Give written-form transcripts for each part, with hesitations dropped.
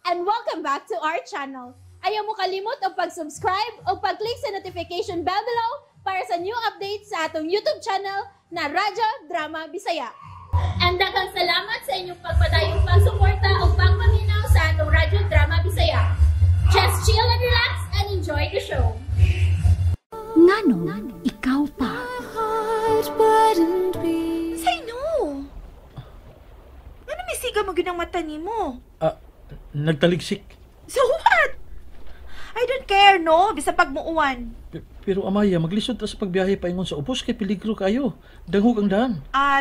and welcome back to our channel. Ayaw mo kalimot o pag-subscribe o pag-click sa notification bell below para sa new updates sa atong YouTube channel na Radyo Drama Bisaya. And daghang salamat sa inyong pagpadayong pagsuporta o pagpaminaw sa atong Radyo Drama Bisaya. Just chill and relax and enjoy the show. Ngano, ikaw pa. Say no! Ano may siga mo ginang mata ni mo? Nagtaligsik. So what? I don't care, no? Bisa pagmuuan. Pero Amaya, maglisod ta sa pagbiyahe paingon sa ubos kay peligro kayo. Dangog ang daan.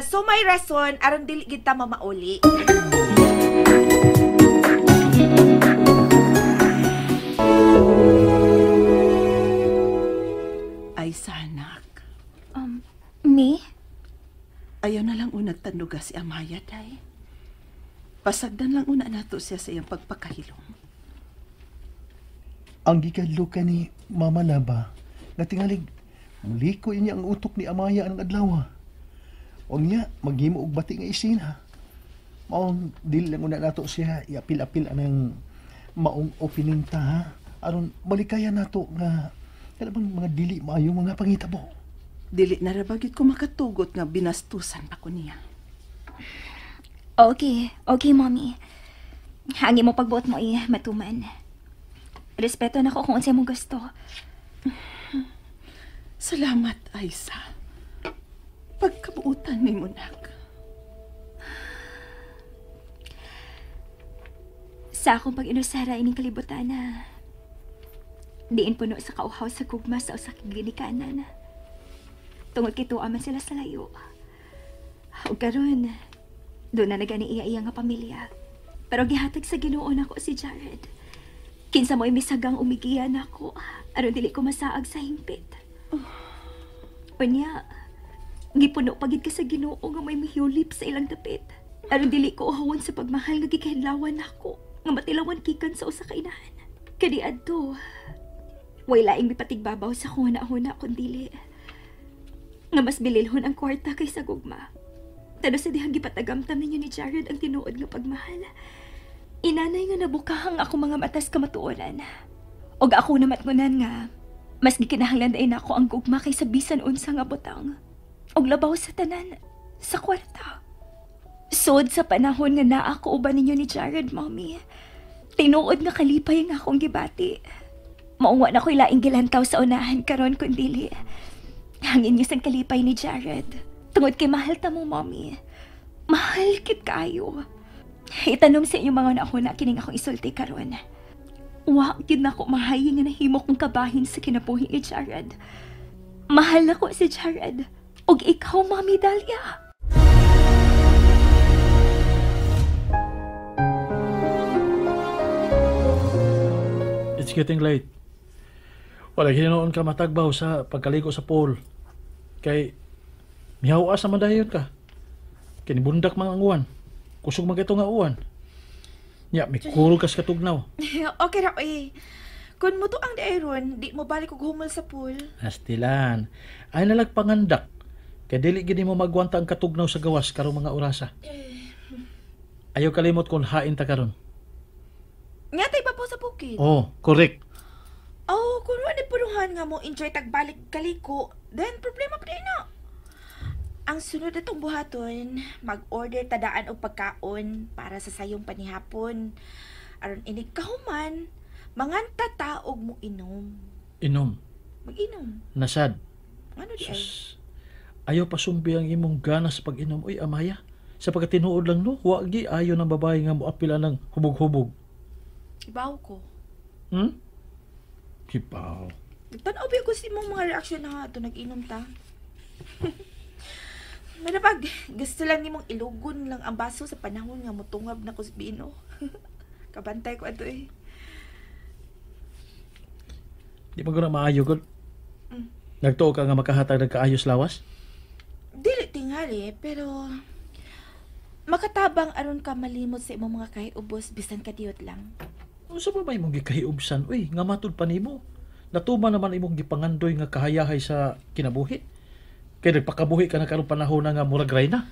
So may rason, aron dili kita mamauli. Ay, sanak. Me? Ayaw na lang unag tanduga si Amaya, day. Pasagdan lang una nato siya sa iyang pagpakahilom. Ang gikadlo ka ni Mama Laba, nga tingalig, muliko niya ang utok ni Amaya ang adlaw. O niya, maghimo og bati nga isina. Maong dili lang una nato siya, iapil-apil anang maong opening ta, ha? Aron balikaya nato nga, kalabang mga dili maayong mga pangitabo. Dili na rabagit ko makatugot nga binastusan pa ko niya. Okay, mommy. Hangin mo pagbuot mo matuman. Respeto na ko kung unsay mo gusto. Salamat, Aisa. Pagkabuutan ni mo, nak. Sa akong pag-inusara ining kalibutan na diin puno sa kauhaw sa gugma sa usa ka ginikanan. Tungod kay tuwa man sila sa layo. Ug karon, doon na nagani iya nga pamilya. Pero gihatag sa Ginoo nako si Jared. Kinsa mo'y misagang umigiya nako aron dili ko masaag sa hingpit. Unya, gipuno pagid ka sa Ginoo nga may mihulip sa ilang dapit. Aron dili ko uhawon sa pagmahal nga gikahadlawan nako nga matilawan kikan sa usa ka inahan. Kadi adto, way laing mipatigbabaw sa huna-huna kundili nga mas bililhon ang kwarta kaysa gugma. Tado sa dihang gipatagamtam ninyo ni Jared ang tinuod nga pagmahal. Inanay nga nabukahang ako mga matas kamatuonan. Og ako na matngunan nga, mas gikinahanglan dahin ako ang gugma kaysa bisan unsa nga butang. Og labaw sa tanan, sa kwarta. Sod sa panahon nga naa ko uban ninyo ni Jared, mommy. Tinuod nga kalipay nga akong gibati. Maungwa na ko'y laing gilantaw sa unahan karon kundili. Hangin niyo sang kalipay ni Jared. Tungod kay mahal ta mo, mommy. Mahal kit kayo. Itanong sa inyo mga nauna kining akong isulti karon. Wa gid nako mahayi nga nahimo kong kabahin sa kinabuhi ni Jared. Mahal nako si Jared. Og ikaw, Mommy Dalia. It's getting late. Wala hinoon ka matagbaw sa pagkaligo sa pool. Kay mihawa sa madayon ka. Kinibundak mga ang uwan. Kusog mag ito nga uwan. Nya, may kurog kas katugnaw. Okay ra, Kung mo to ang dairon, di mo balik og humol sa pool. Astilan. Ay nalagpangandak. Kaya dili gini mo magwanta ang katugnaw sa gawas karong mga orasa. Ayaw kalimot kung hain ta karon. Nga tayo pa po sa bukid. Oh, correct. Kung ano punuhan nga mo enjoy tagbalik kaliko, then problema pa na. Ang sunod na itong buhaton, mag-order tadaan o pagkaon para sa sayong panihapon. Aron inig kahuman, manganta taog mo inom. Inom. Mag-inom. Nasad. Ano di ay? Ayaw pa sumbi ang imong gana sa pag-inom. Uy, Amaya. Sa pagkatinuod lang, no? Wagi ayaw ng babae nga mo apila ng hubog-hubog. Ibaw ko. Kipaw. Tanaw ba ko si mong mga reaksyon na ito nag-inom ta? Malapag, gusto lang ni mong ilugon lang ang baso sa panahon nga mutungab na ko sa bino. Kabantay ko ato Di ba ko na maayo ko? Nagtuo ka nga makahatag ng kaayos lawas? Dili tingali, pero makatabang aron ka malimot sa imong mga kaiubos bisan kadiyot lang. Sa ba may mong gikahiubsan? Uy, nga matod pa nimo. Natuman naman imong gipangandoy nga kahayahay sa kinabuhi. Kaya nagpakabuhi ka na karong panahon na nga murag rayna.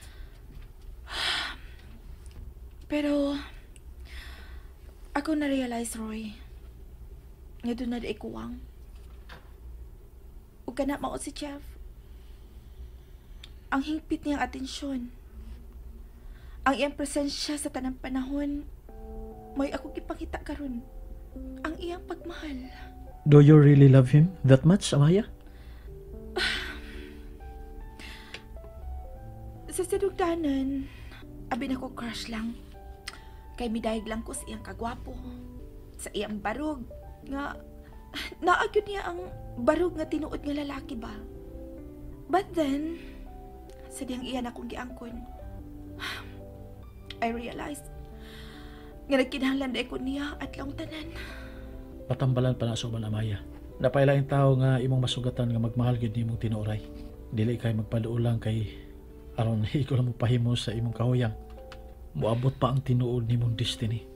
Pero Ako na-realize, Roy, nga doon na di kuwang. Huwag ka na mao si Jeff. Ang hingpit niyang atensyon, ang iyang presensya sa tanang panahon, may ako ipakita karon. Ang iyang pagmahal. Do you really love him that much, Amaya? Sa sinugdanan, abin ako crush lang. Kay midayeg lang ko sa iyang kagwapo. Sa iyang barog nga naagyon niya ang barog nga tinuod nga lalaki ba. But then, sa diyang iyan akong giangkon, I realized nga nagkinahanglan da ko niya at lang tanan. Patambalan pa na suman, Amaya. Napailaing tao nga imong masugatan nga magmahal gid nimong tinuoray. Dili kay magpaduol lang kay aron ikaw lang mo pahimo sa imong kahuyang. Moabot pa ang tinuod nimong destiny.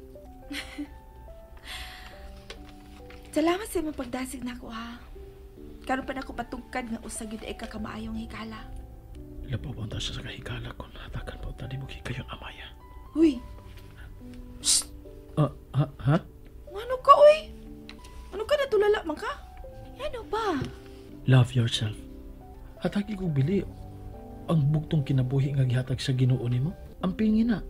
Salamat sa imong pagdasig nako ha. Karon pa nako patugkad nga usa gyud ay kakamaayong hikala. Labaw pa ta sa kahikala kon hatakan pa ta di mo kayon, Amaya. Huy, Ha? ano ka uy? Ano ka natulala man ka? Ano ba? Love yourself. Hatagi kong bili ang bugtong kinabuhi nga gihatag sa Ginoo nimo. Ang pingin na.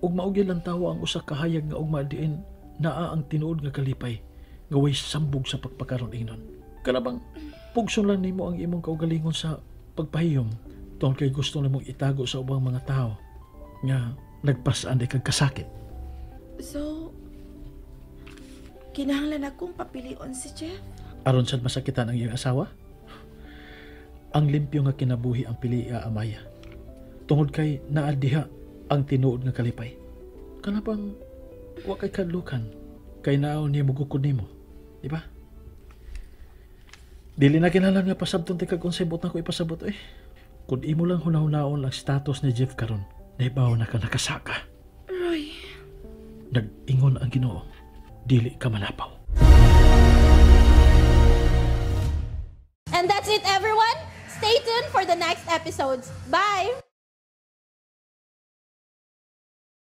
Ug maugil lang tawo ang usa ka hayag nga ugma diin naa ang tinuod nga kalipay nga way sambog sa pagpakaron inon. Kalabang pugson lang nimo ang imong kaugalingon sa pagpahiyom tungod kay gusto nimong itago sa ubang mga tao nga nagpasaan di kag kasakit. So, kinahanglan akong papilion si Jeff? Aron sad masakitan ang iyong asawa? Ang limpyo nga kinabuhi ang piliya, Amaya. Tungod kay naadiha ang tinuod nga kalipay. Kalabang wa kay kadlukan kay naon niya mugukod nimo, di ba? Dili na kinahanglan nga pasabton ti kag konsebot na ko ipasabot eh. Kun imo lang hunahunahon ang status ni Jeff karon, naibaw na ka nakasaka. Roy, Nag-ingon ang Ginoo, dili ka malapaw. And that's it, everyone. Stay tuned for the next episodes. Bye!